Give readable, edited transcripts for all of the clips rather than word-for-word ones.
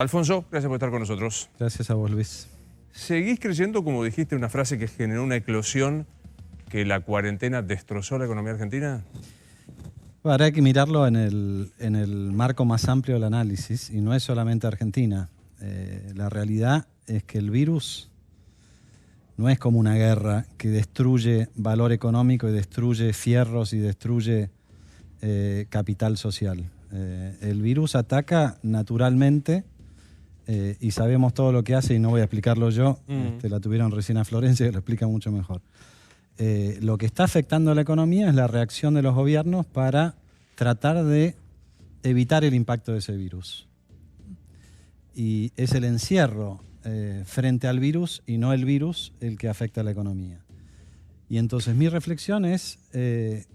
Alfonso, gracias por estar con nosotros. Gracias a vos, Luis. ¿Seguís creyendo, como dijiste, una frase que generó una eclosión, que la cuarentena destrozó la economía argentina? Habrá que mirarlo en el marco más amplio del análisis, y no es solamente Argentina. La realidad es que el virus no es como una guerra que destruye valor económico y destruye fierros y destruye capital social. El virus ataca naturalmente, y sabemos todo lo que hace, y no voy a explicarlo yo. La tuvieron recién a Florencia, que lo explica mucho mejor. Lo que está afectando a la economía es la reacción de los gobiernos para tratar de evitar el impacto de ese virus. Y es el encierro frente al virus y no el virus el que afecta a la economía. Y entonces mi reflexión es,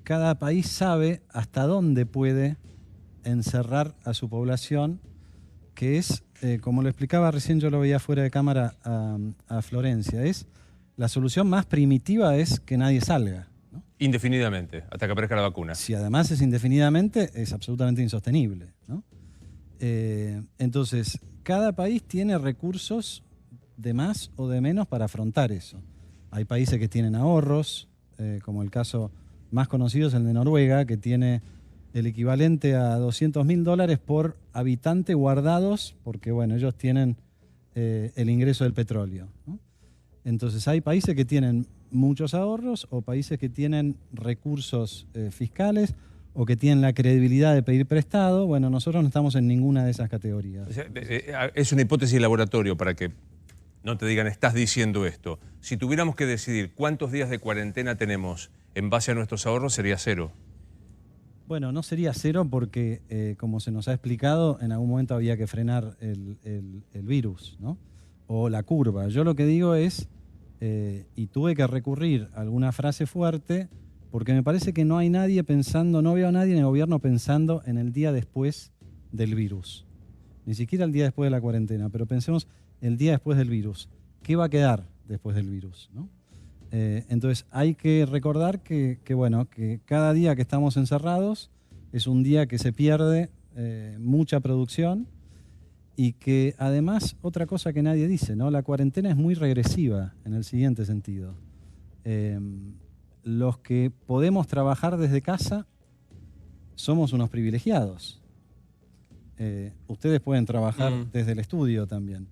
cada país sabe hasta dónde puede encerrar a su población, que es, como lo explicaba recién, yo lo veía fuera de cámara a Florencia, es la solución más primitiva es que nadie salga, ¿no? Indefinidamente, hasta que aparezca la vacuna. Si además es indefinidamente, es absolutamente insostenible, ¿no? Entonces, cada país tiene recursos de más o de menos para afrontar eso. Hay países que tienen ahorros, como el caso más conocido es el de Noruega, que tiene el equivalente a $200.000 por habitante guardados, porque bueno, ellos tienen el ingreso del petróleo, ¿no? Entonces hay países que tienen muchos ahorros o países que tienen recursos fiscales o que tienen la credibilidad de pedir prestado. Bueno, nosotros no estamos en ninguna de esas categorías. O sea, es una hipótesis de laboratorio para que no te digan, estás diciendo esto. Si tuviéramos que decidir cuántos días de cuarentena tenemos en base a nuestros ahorros, sería 0. Bueno, no sería 0 porque, como se nos ha explicado, en algún momento había que frenar el virus, ¿no? O la curva. Yo lo que digo es, y tuve que recurrir a alguna frase fuerte, porque me parece que no hay nadie pensando, no veo a nadie en el gobierno pensando en el día después del virus. Ni siquiera el día después de la cuarentena, pero pensemos el día después del virus. ¿Qué va a quedar después del virus, ¿no? Entonces hay que recordar que cada día que estamos encerrados es un día que se pierde mucha producción, y que además, otra cosa que nadie dice, ¿no? La cuarentena es muy regresiva en el siguiente sentido. Los que podemos trabajar desde casa somos unos privilegiados. Ustedes pueden trabajar desde el estudio también.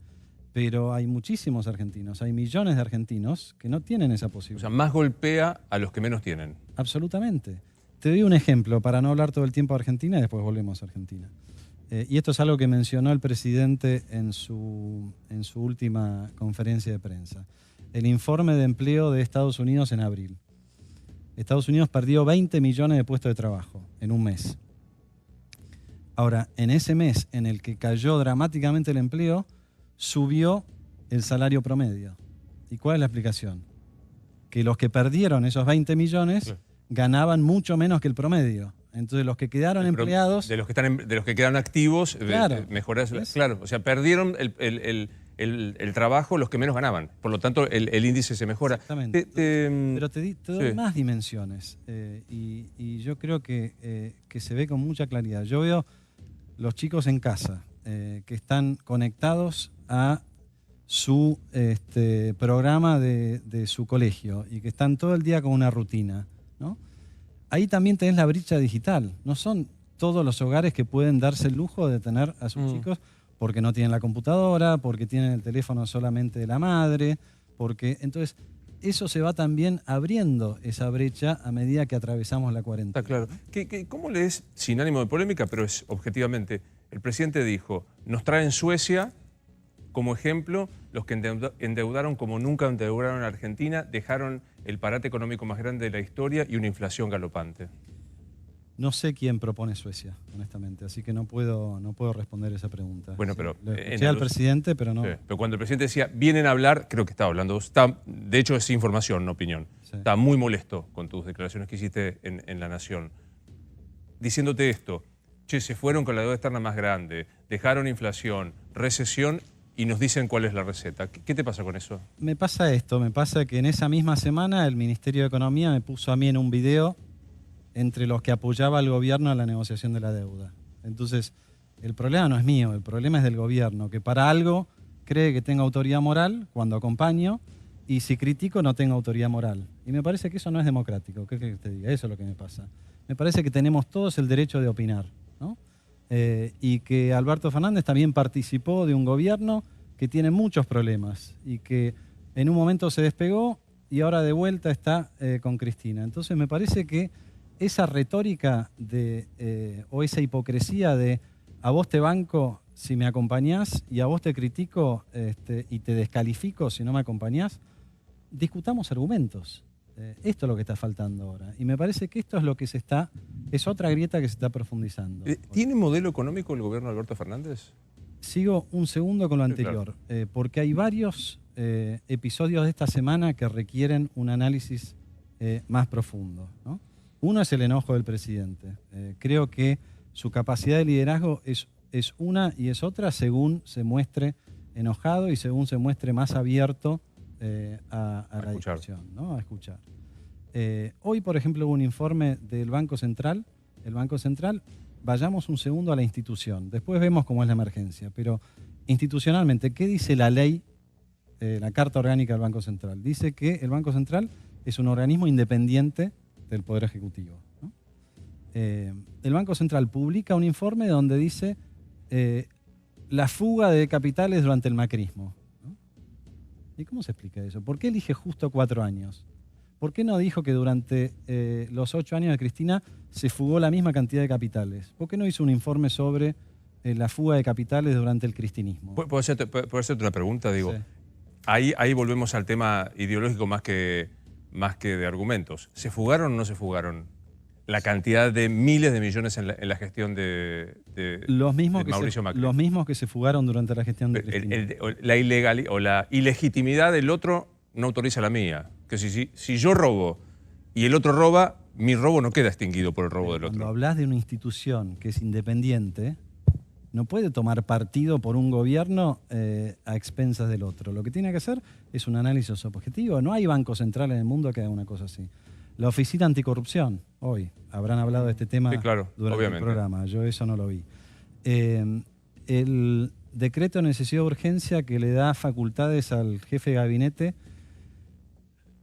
Pero hay muchísimos argentinos, hay millones de argentinos que no tienen esa posibilidad. O sea, más golpea a los que menos tienen. Absolutamente. Te doy un ejemplo para no hablar todo el tiempo de Argentina y después volvemos a Argentina. Y esto es algo que mencionó el presidente en su última conferencia de prensa. El informe de empleo de Estados Unidos en abril. Estados Unidos perdió 20 millones de puestos de trabajo en un mes. Ahora, en ese mes en el que cayó dramáticamente el empleo, subió el salario promedio. ¿Y cuál es la explicación? Que los que perdieron esos 20 millones ganaban mucho menos que el promedio. Entonces los que quedaron empleados... De los que quedaron activos, claro, claro, o sea, perdieron el trabajo los que menos ganaban. Por lo tanto, el índice se mejora. Exactamente. Pero te doy más dimensiones. Y yo creo que se ve con mucha claridad. Yo veo los chicos en casa, que están conectados a su programa de su colegio y que están todo el día con una rutina, ¿no? Ahí también tenés la brecha digital. No son todos los hogares que pueden darse el lujo de tener a sus chicos porque no tienen la computadora, porque tienen el teléfono solamente de la madre, porque entonces eso se va también abriendo, esa brecha, a medida que atravesamos la cuarentena. Está claro. ¿Cómo lees, sin ánimo de polémica, pero es objetivamente, el presidente dijo, nos traen Suecia como ejemplo, los que endeudaron como nunca endeudaron a Argentina, dejaron el parate económico más grande de la historia y una inflación galopante? No sé quién propone Suecia, honestamente, así que no puedo responder esa pregunta. Bueno, pero... Lo escuché al presidente, pero no... Sí, pero cuando el presidente decía, vienen a hablar, creo que estaba hablando, de hecho es información, no opinión. Sí. Está muy molesto con tus declaraciones que hiciste en La Nación, diciéndote esto, che, se fueron con la deuda externa más grande, dejaron inflación, recesión, y nos dicen cuál es la receta. ¿Qué te pasa con eso? Me pasa esto, me pasa que en esa misma semana el Ministerio de Economía me puso a mí en un video entre los que apoyaba al gobierno a la negociación de la deuda. Entonces, El problema no es mío, el problema es del gobierno, que para algo cree que tengo autoridad moral cuando acompaño, y si critico no tengo autoridad moral. Y me parece que eso no es democrático. ¿Qué querés que te diga? Eso es lo que me pasa. Me parece que tenemos todos el derecho de opinar, ¿no? Y que Alberto Fernández también participó de un gobierno que tiene muchos problemas y que en un momento se despegó y ahora de vuelta está con Cristina. Entonces me parece que esa retórica o esa hipocresía de a vos te banco si me acompañás y a vos te critico y te descalifico si no me acompañás, discutamos argumentos. Esto es lo que está faltando ahora. Y me parece que esto es lo que es otra grieta que se está profundizando. ¿Tiene modelo económico el gobierno de Alberto Fernández? Sigo un segundo con lo anterior, Sí, claro. porque hay varios episodios de esta semana que requieren un análisis más profundo, ¿no? Uno es el enojo del presidente. Creo que su capacidad de liderazgo es una y es otra según se muestre enojado y según se muestre más abierto a la discusión, ¿no? A escuchar. Hoy, por ejemplo, hubo un informe del Banco Central. El Banco Central, vayamos un segundo a la institución. Después vemos cómo es la emergencia. Pero institucionalmente, ¿qué dice la ley, la Carta Orgánica del Banco Central? Dice que el Banco Central es un organismo independiente del Poder Ejecutivo, ¿no? El Banco Central publica un informe donde dice la fuga de capitales durante el macrismo, ¿no? ¿Y cómo se explica eso? ¿Por qué elige justo 4 años? ¿Por qué no dijo que durante los 8 años de Cristina se fugó la misma cantidad de capitales? ¿Por qué no hizo un informe sobre la fuga de capitales durante el cristinismo? ¿Puedo hacerte una pregunta? Digo, Sí. ahí volvemos al tema ideológico más que de argumentos. ¿Se fugaron o no se fugaron la cantidad de miles de millones en la gestión de Mauricio Macri? Los mismos que se fugaron durante la gestión de Cristina. La ilegitimidad del otro no autoriza la mía. Que si yo robo y el otro roba, mi robo no queda extinguido por el robo del otro. Cuando hablas de una institución que es independiente, no puede tomar partido por un gobierno a expensas del otro. Lo que tiene que hacer es un análisis objetivo. No hay banco central en el mundo que haga una cosa así. La Oficina Anticorrupción, hoy, habrán hablado de este tema, sí, claro, durante obviamente, el programa. Yo eso no lo vi. El decreto de necesidad de urgencia que le da facultades al jefe de gabinete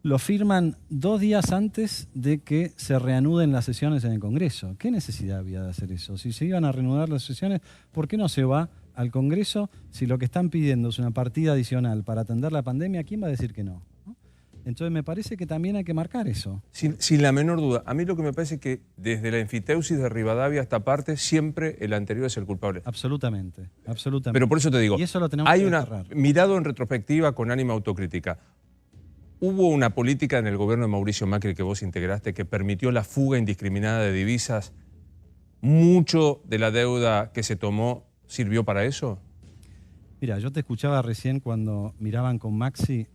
lo firman 2 días antes de que se reanuden las sesiones en el Congreso. ¿Qué necesidad había de hacer eso? Si se iban a reanudar las sesiones, ¿por qué no se va al Congreso si lo que están pidiendo es una partida adicional para atender la pandemia? ¿Quién va a decir que no? ¿No? Entonces me parece que también hay que marcar eso. Sin la menor duda. A mí lo que me parece es que desde la enfiteusis de Rivadavia a esta parte, siempre el anterior es el culpable. Absolutamente, absolutamente. Pero por eso te digo, y eso lo tenemos hay que una desterrar. mirado en retrospectiva con ánima autocrítica. ¿Hubo una política en el gobierno de Mauricio Macri que vos integraste que permitió la fuga indiscriminada de divisas? ¿Mucho de la deuda que se tomó sirvió para eso? Mira, yo te escuchaba recién cuando miraban con Maxi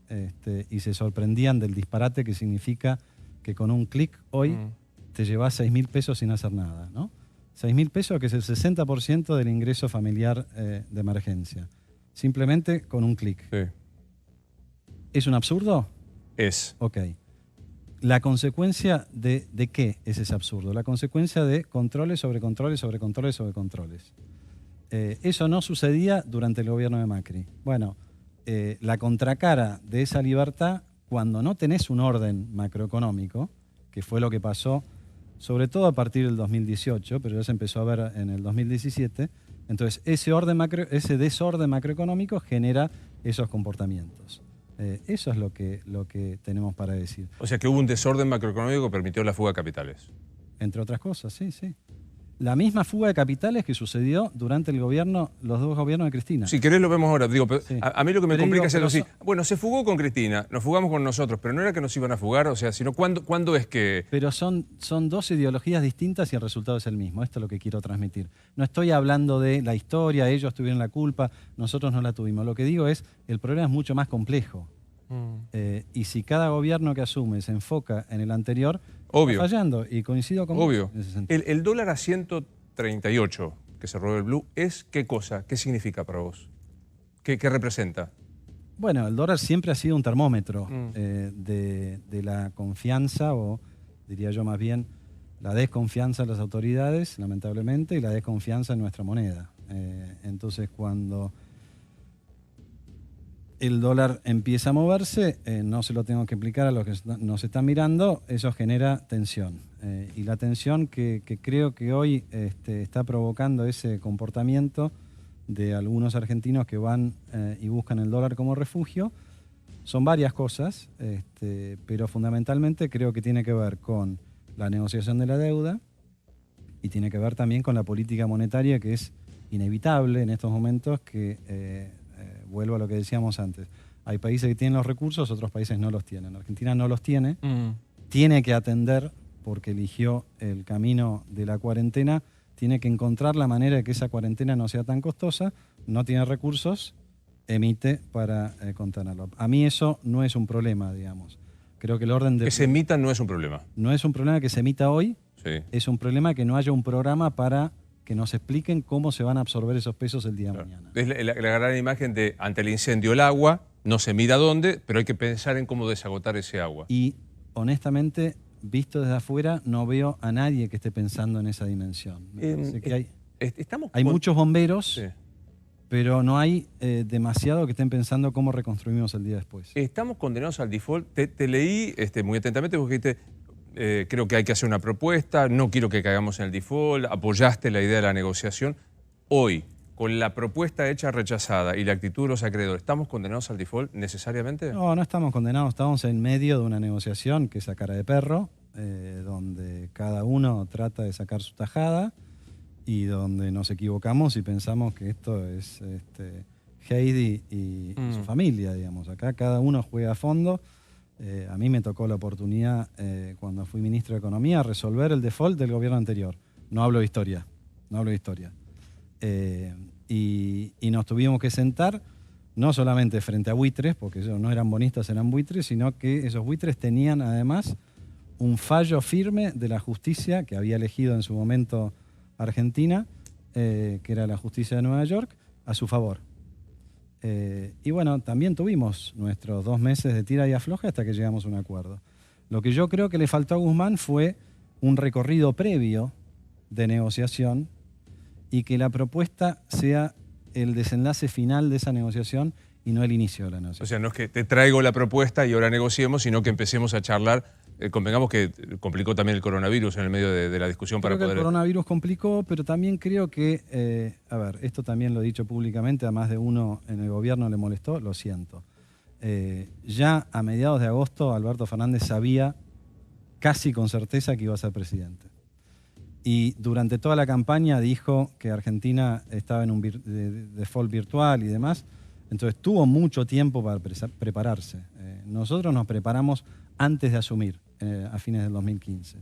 y se sorprendían del disparate que significa que con un clic hoy te llevas 6.000 pesos sin hacer nada, ¿no? 6.000 pesos, que es el 60% del ingreso familiar de emergencia. Simplemente con un clic. Sí. ¿Es un absurdo? Es. Ok. ¿La consecuencia de qué es ese absurdo? La consecuencia de controles sobre controles sobre controles sobre controles. Eso no sucedía durante el gobierno de Macri. Bueno, la contracara de esa libertad, cuando no tenés un orden macroeconómico, que fue lo que pasó, sobre todo a partir del 2018, pero ya se empezó a ver en el 2017, entonces ese desorden macroeconómico genera esos comportamientos. Eso es lo que tenemos para decir. O sea que hubo un desorden macroeconómico que permitió la fuga de capitales. Entre otras cosas, sí, sí. La misma fuga de capitales que sucedió durante los 2 gobiernos de Cristina. Si querés lo vemos ahora. Digo, Sí. a mí lo que me Pero complica digo, es así. Bueno, se fugó con Cristina, nos fugamos con nosotros, pero no era que nos iban a fugar, o sea, sino ¿cuándo es que...? Pero son 2 ideologías distintas y el resultado es el mismo. Esto es lo que quiero transmitir. No estoy hablando de la historia, ellos tuvieron la culpa, nosotros no la tuvimos. Lo que digo es, el problema es mucho más complejo. Y si cada gobierno que asume se enfoca en el anterior, Obvio. está fallando. Y coincido con Obvio. vos en ese sentido. El dólar a 138 que se robó el Blue, ¿es qué cosa? ¿Qué significa para vos? ¿Qué representa? Bueno, el dólar siempre ha sido un termómetro de la confianza, o diría yo más bien, la desconfianza en las autoridades, lamentablemente, y la desconfianza en nuestra moneda. Entonces, cuando el dólar empieza a moverse, no se lo tengo que explicar a los que nos están mirando, eso genera tensión. Y la tensión que creo que hoy está provocando ese comportamiento de algunos argentinos que van y buscan el dólar como refugio, son varias cosas, pero fundamentalmente creo que tiene que ver con la negociación de la deuda y tiene que ver también con la política monetaria, que es inevitable en estos momentos, que vuelvo a lo que decíamos antes. Hay países que tienen los recursos, otros países no los tienen. Argentina no los tiene, tiene que atender, porque eligió el camino de la cuarentena, tiene que encontrar la manera de que esa cuarentena no sea tan costosa, no tiene recursos, emite para contenerlo. A mí eso no es un problema, digamos. Creo que el orden de... Que se emitan no es un problema. No es un problema que se emita hoy, Sí. es un problema que no haya un programa para que nos expliquen cómo se van a absorber esos pesos el día de mañana. Es la gran imagen de, ante el incendio, el agua, no se mira dónde, pero hay que pensar en cómo desagotar ese agua. Y honestamente, visto desde afuera, no veo a nadie que esté pensando en esa dimensión. Me parece que hay muchos bomberos, sí, pero no hay demasiado que estén pensando cómo reconstruimos el día después. Estamos condenados al default. Te leí muy atentamente porque dijiste, creo que hay que hacer una propuesta, no quiero que caigamos en el default, apoyaste la idea de la negociación. Hoy, con la propuesta hecha rechazada y la actitud de los acreedores, ¿estamos condenados al default necesariamente? No, no estamos condenados, estamos en medio de una negociación que es a cara de perro, donde cada uno trata de sacar su tajada y donde nos equivocamos y pensamos que esto es Heidi y su familia, digamos. Acá cada uno juega a fondo. A mí me tocó la oportunidad, cuando fui ministro de Economía, resolver el default del gobierno anterior. No hablo de historia, no hablo de historia. Y nos tuvimos que sentar, no solamente frente a buitres, porque ellos no eran bonistas, eran buitres, sino que esos buitres tenían además un fallo firme de la justicia que había elegido en su momento Argentina, que era la justicia de Nueva York, a su favor. Y bueno, también tuvimos nuestros 2 meses de tira y afloja hasta que llegamos a un acuerdo. Lo que yo creo que le faltó a Guzmán fue un recorrido previo de negociación y que la propuesta sea el desenlace final de esa negociación y no el inicio de la negociación. O sea, no es que te traigo la propuesta y ahora negociemos, sino que empecemos a charlar. Convengamos que complicó también el coronavirus en el medio de la discusión para poder... El coronavirus complicó, pero también creo que, a ver, esto también lo he dicho públicamente, a más de uno en el gobierno le molestó, lo siento. Ya a mediados de agosto Alberto Fernández sabía casi con certeza que iba a ser presidente. Y durante toda la campaña dijo que Argentina estaba en un default virtual y demás. Entonces tuvo mucho tiempo para prepararse. Nosotros nos preparamos antes de asumir, a fines del 2015.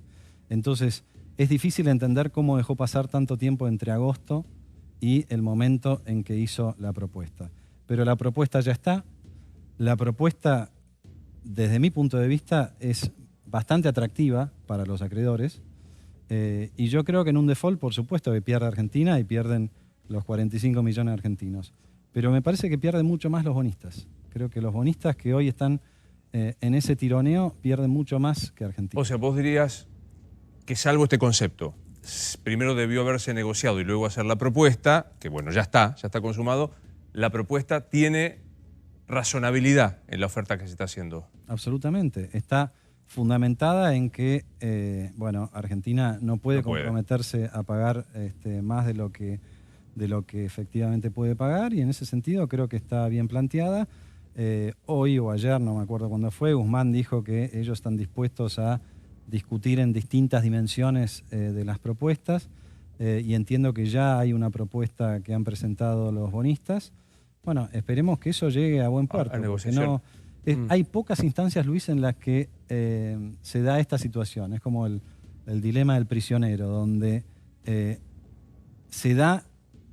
Entonces es difícil entender cómo dejó pasar tanto tiempo entre agosto y el momento en que hizo la propuesta. Pero la propuesta ya está. La propuesta, desde mi punto de vista, es bastante atractiva para los acreedores. Y yo creo que en un default, por supuesto, que pierde Argentina y pierden los 45 millones de argentinos. Pero me parece que pierden mucho más los bonistas. Creo que los bonistas que hoy están en ese tironeo pierden mucho más que Argentina. O sea, vos dirías que salvo este concepto, primero debió haberse negociado y luego hacer la propuesta, que bueno, ya está consumado, la propuesta tiene razonabilidad en la oferta que se está haciendo. Absolutamente. Está fundamentada en que, bueno, Argentina no puede comprometerse a pagar más de lo que efectivamente puede pagar, y en ese sentido creo que está bien planteada. Hoy o ayer, no me acuerdo cuándo fue, Guzmán dijo que ellos están dispuestos a discutir en distintas dimensiones de las propuestas, y entiendo que ya hay una propuesta que han presentado los bonistas. Bueno, esperemos que eso llegue a buen puerto. Hay pocas instancias, Luis, en las que se da esta situación. Es como el dilema del prisionero, donde se da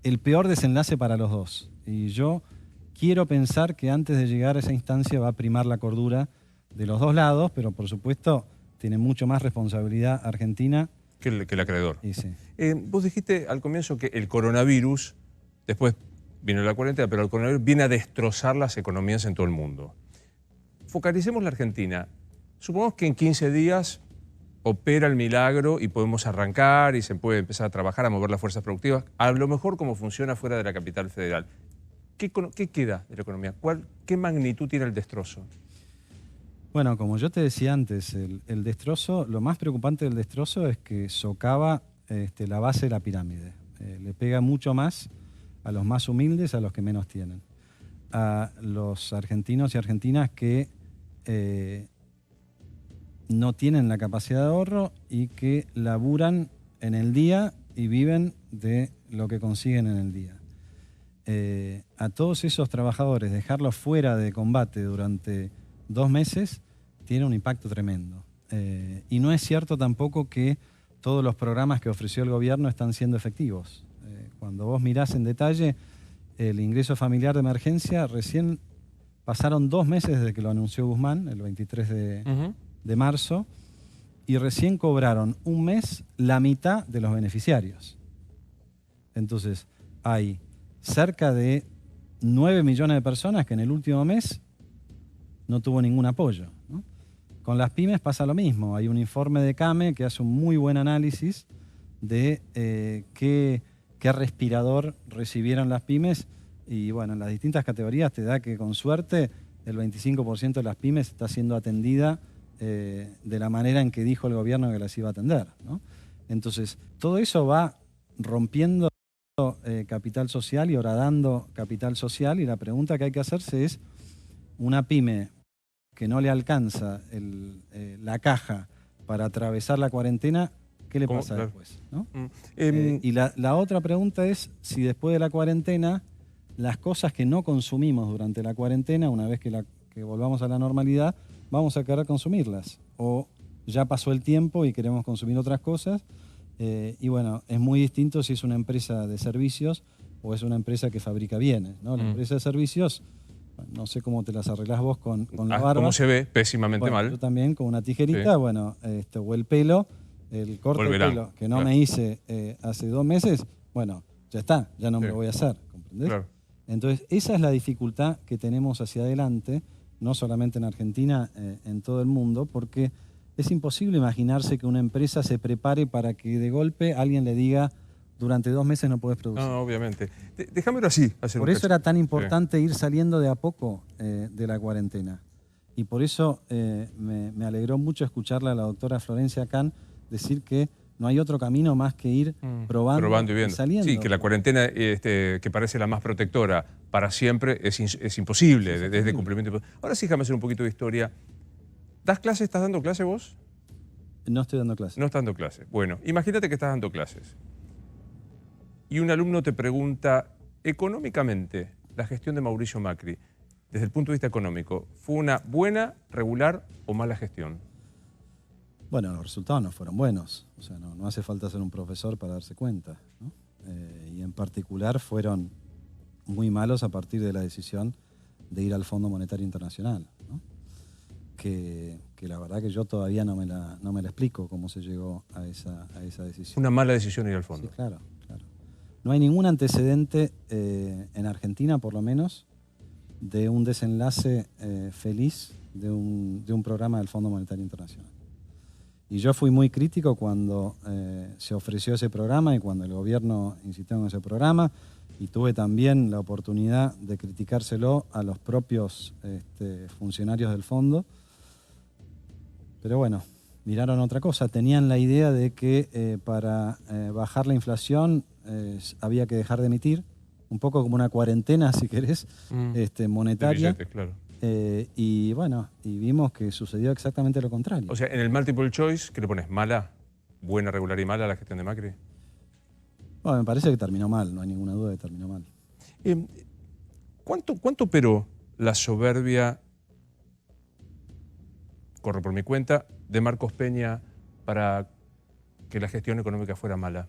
el peor desenlace para los dos. Y yo quiero pensar que antes de llegar a esa instancia va a primar la cordura de los dos lados, pero por supuesto tiene mucho más responsabilidad Argentina que el acreedor. Y sí. Vos dijiste al comienzo que el coronavirus, después vino la cuarentena, pero el coronavirus viene a destrozar las economías en todo el mundo. Focalicemos la Argentina. Supongamos que en 15 días opera el milagro y podemos arrancar y se puede empezar a trabajar, a mover las fuerzas productivas, a lo mejor como funciona fuera de la capital federal. ¿Qué queda de la economía? ¿Qué magnitud tiene el destrozo? Bueno, como yo te decía antes, el destrozo, lo más preocupante del destrozo es que socava la base de la pirámide. Le pega mucho más a los más humildes, a los que menos tienen. A los argentinos y argentinas que no tienen la capacidad de ahorro y que laburan en el día y viven de lo que consiguen en el día. A todos esos trabajadores, dejarlos fuera de combate durante 2 meses tiene un impacto tremendo. Y no es cierto tampoco que todos los programas que ofreció el gobierno están siendo efectivos. Cuando vos mirás en detalle el ingreso familiar de emergencia, recién pasaron 2 meses desde que lo anunció Guzmán, el 23 de marzo, y recién cobraron un mes la mitad de los beneficiarios. Entonces, hay cerca de 9 millones de personas que en el último mes no tuvo ningún apoyo, ¿no? Con las pymes pasa lo mismo. Hay un informe de CAME que hace un muy buen análisis de qué respirador recibieron las pymes y bueno, en las distintas categorías te da que con suerte el 25% de las pymes está siendo atendida de la manera en que dijo el gobierno que las iba a atender, ¿no? Entonces, todo eso va rompiendo capital social y horadando capital social, y la pregunta que hay que hacerse es, una pyme que no le alcanza la caja para atravesar la cuarentena, ¿qué le pasa después, ¿no? Y la otra pregunta es si después de la cuarentena, las cosas que no consumimos durante la cuarentena, una vez que volvamos a la normalidad, vamos a querer consumirlas. O ya pasó el tiempo y queremos consumir otras cosas. Y bueno, es muy distinto si es una empresa de servicios o es una empresa que fabrica bienes, ¿no? La empresa de servicios, no sé cómo te las arreglás vos con la barba. ¿Cómo se ve? Pésimamente mal. Yo también con una tijerita, sí. Bueno, o el pelo, el corte de pelo que no me hice hace 2 meses, bueno, ya está, ya no me lo voy a hacer, ¿comprendés? Claro. Entonces, esa es la dificultad que tenemos hacia adelante, no solamente en Argentina, en todo el mundo, porque es imposible imaginarse que una empresa se prepare para que de golpe alguien le diga durante 2 meses no puedes producir. No, obviamente. Déjamelo así. Por eso era tan importante ir saliendo de a poco de la cuarentena. Y por eso me alegró mucho escucharla a la doctora Florencia Can decir que no hay otro camino más que ir probando y viendo. Saliendo. Sí, que la cuarentena que parece la más protectora para siempre es imposible, sí, desde cumplimiento. Ahora sí, déjame hacer un poquito de historia. ¿Das clases? ¿Estás dando clase vos? No estoy dando clases. No estás dando clases. Bueno, imagínate que estás dando clases y un alumno te pregunta, económicamente, la gestión de Mauricio Macri, desde el punto de vista económico, ¿fue una buena, regular o mala gestión? Bueno, los resultados no fueron buenos. O sea, no hace falta ser un profesor para darse cuenta, ¿no? Y en particular fueron muy malos a partir de la decisión de ir al Fondo Monetario Internacional, ¿no? Que la verdad que yo todavía no me la explico cómo se llegó a esa decisión. Una mala decisión ir al fondo. Sí, claro. No hay ningún antecedente en Argentina, por lo menos, de un desenlace feliz de un programa del Fondo Monetario Internacional. Y yo fui muy crítico cuando se ofreció ese programa y cuando el gobierno insistió en ese programa, y tuve también la oportunidad de criticárselo a los propios funcionarios del fondo. Pero bueno, miraron otra cosa. Tenían la idea de que para bajar la inflación había que dejar de emitir, un poco como una cuarentena, si querés, monetaria. Billetes, claro. Y bueno, y vimos que sucedió exactamente lo contrario. O sea, en el multiple choice, ¿qué le pones? ¿Mala, buena, regular y mala la gestión de Macri? Bueno, me parece que terminó mal, no hay ninguna duda de que terminó mal. ¿Cuánto operó la soberbia, corro por mi cuenta, de Marcos Peña para que la gestión económica fuera mala?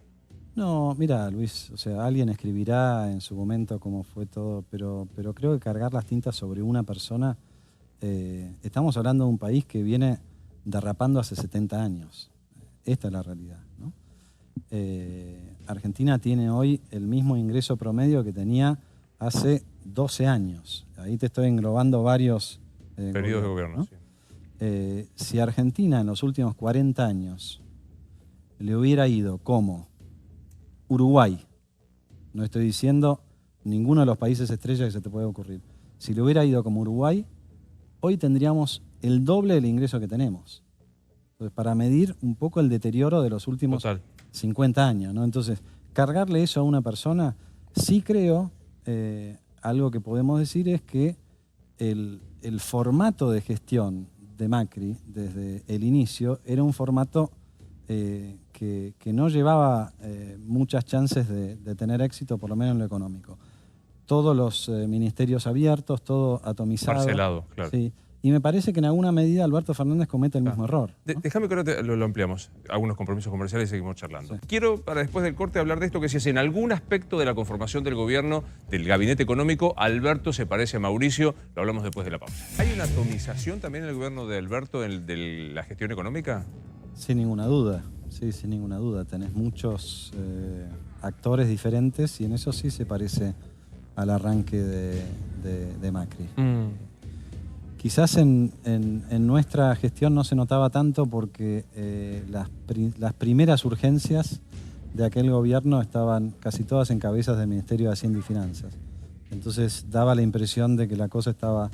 No, mira, Luis, o sea, alguien escribirá en su momento cómo fue todo, pero creo que cargar las tintas sobre una persona, estamos hablando de un país que viene derrapando hace 70 años. Esta es la realidad, ¿no? Argentina tiene hoy el mismo ingreso promedio que tenía hace 12 años. Ahí te estoy englobando varios periodos de gobierno, ¿no? Sí. Si Argentina en los últimos 40 años le hubiera ido como Uruguay, no estoy diciendo ninguno de los países estrella que se te puede ocurrir, si le hubiera ido como Uruguay, hoy tendríamos el doble del ingreso que tenemos. Entonces, para medir un poco el deterioro de los últimos 50 años, ¿no? Entonces, cargarle eso a una persona, sí creo, algo que podemos decir es que el formato de gestión de Macri desde el inicio era un formato que no llevaba muchas chances de tener éxito, por lo menos en lo económico. Todos los ministerios abiertos, todo atomizado. Parcelado, claro. Sí. Y me parece que en alguna medida Alberto Fernández comete el mismo error, ¿no? Déjame que ahora lo ampliamos, algunos compromisos comerciales y seguimos charlando. Sí. Quiero, para después del corte, hablar de esto que si es en algún aspecto de la conformación del gobierno, del gabinete económico, Alberto se parece a Mauricio, lo hablamos después de la pausa. ¿Hay una atomización también en el gobierno de Alberto de la gestión económica? Sin ninguna duda, sí, sin ninguna duda. Tenés muchos actores diferentes y en eso sí se parece al arranque de Macri. Quizás en nuestra gestión no se notaba tanto porque las primeras urgencias de aquel gobierno estaban casi todas en cabezas del Ministerio de Hacienda y Finanzas. Entonces daba la impresión de que la cosa estaba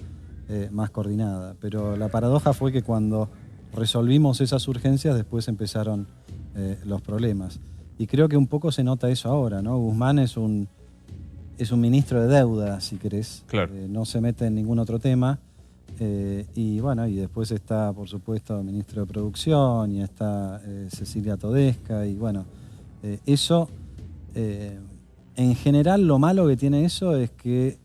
más coordinada. Pero la paradoja fue que cuando resolvimos esas urgencias, después empezaron los problemas. Y creo que un poco se nota eso ahora, ¿no? Guzmán es un ministro de deuda, si querés. Claro. No se mete en ningún otro tema. Y bueno, y después está, por supuesto, el ministro de Producción y está Cecilia Todesca. Y bueno, eso, en general, lo malo que tiene eso es que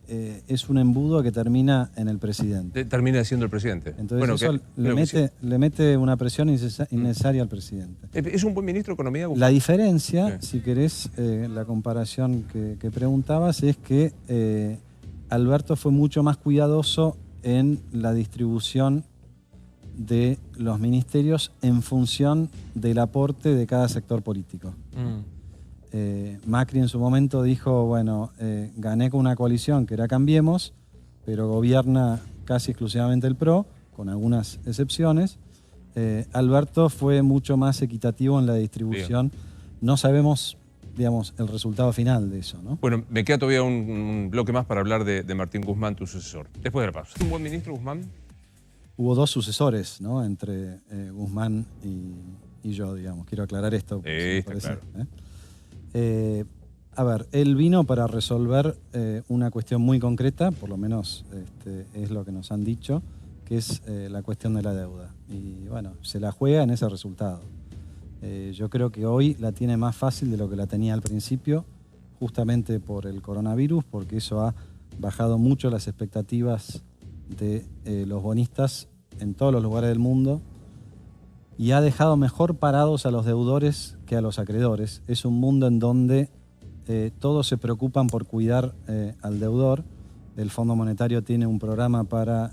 es un embudo que termina en el presidente. Termina siendo el presidente. Entonces eso le mete una presión innecesaria al presidente. ¿Es un buen ministro de Economía? La diferencia, si querés, la comparación que preguntabas, es que Alberto fue mucho más cuidadoso en la distribución de los ministerios en función del aporte de cada sector político. Macri en su momento dijo, bueno, gané con una coalición que era Cambiemos, pero gobierna casi exclusivamente el PRO, con algunas excepciones. Alberto fue mucho más equitativo en la distribución. Bien. No sabemos, digamos, el resultado final de eso, ¿no? Bueno, me queda todavía un bloque más para hablar de Martín Guzmán, tu sucesor. Después de la pausa. ¿Es un buen ministro, Guzmán? Hubo dos sucesores, ¿no? Entre Guzmán y yo, digamos. Quiero aclarar esto. Está claro. A ver, él vino para resolver una cuestión muy concreta, por lo menos es lo que nos han dicho, que es la cuestión de la deuda. Y bueno, se la juega en ese resultado. Yo creo que hoy la tiene más fácil de lo que la tenía al principio, justamente por el coronavirus, porque eso ha bajado mucho las expectativas de los bonistas en todos los lugares del mundo y ha dejado mejor parados a los deudores que a los acreedores. Es un mundo en donde todos se preocupan por cuidar al deudor. El Fondo Monetario tiene un programa para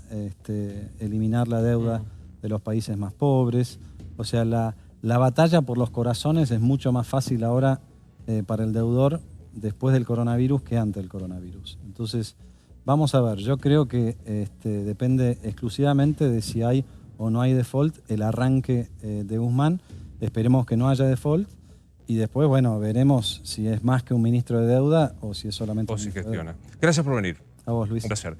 eliminar la deuda de los países más pobres. O sea, la batalla por los corazones es mucho más fácil ahora para el deudor después del coronavirus que antes del coronavirus. Entonces, vamos a ver, yo creo que depende exclusivamente de si hay o no hay default, el arranque de Guzmán. Esperemos que no haya default y después, bueno, veremos si es más que un ministro de deuda o si es solamente un ministro de deuda. Gracias por venir. A vos, Luis. Un placer.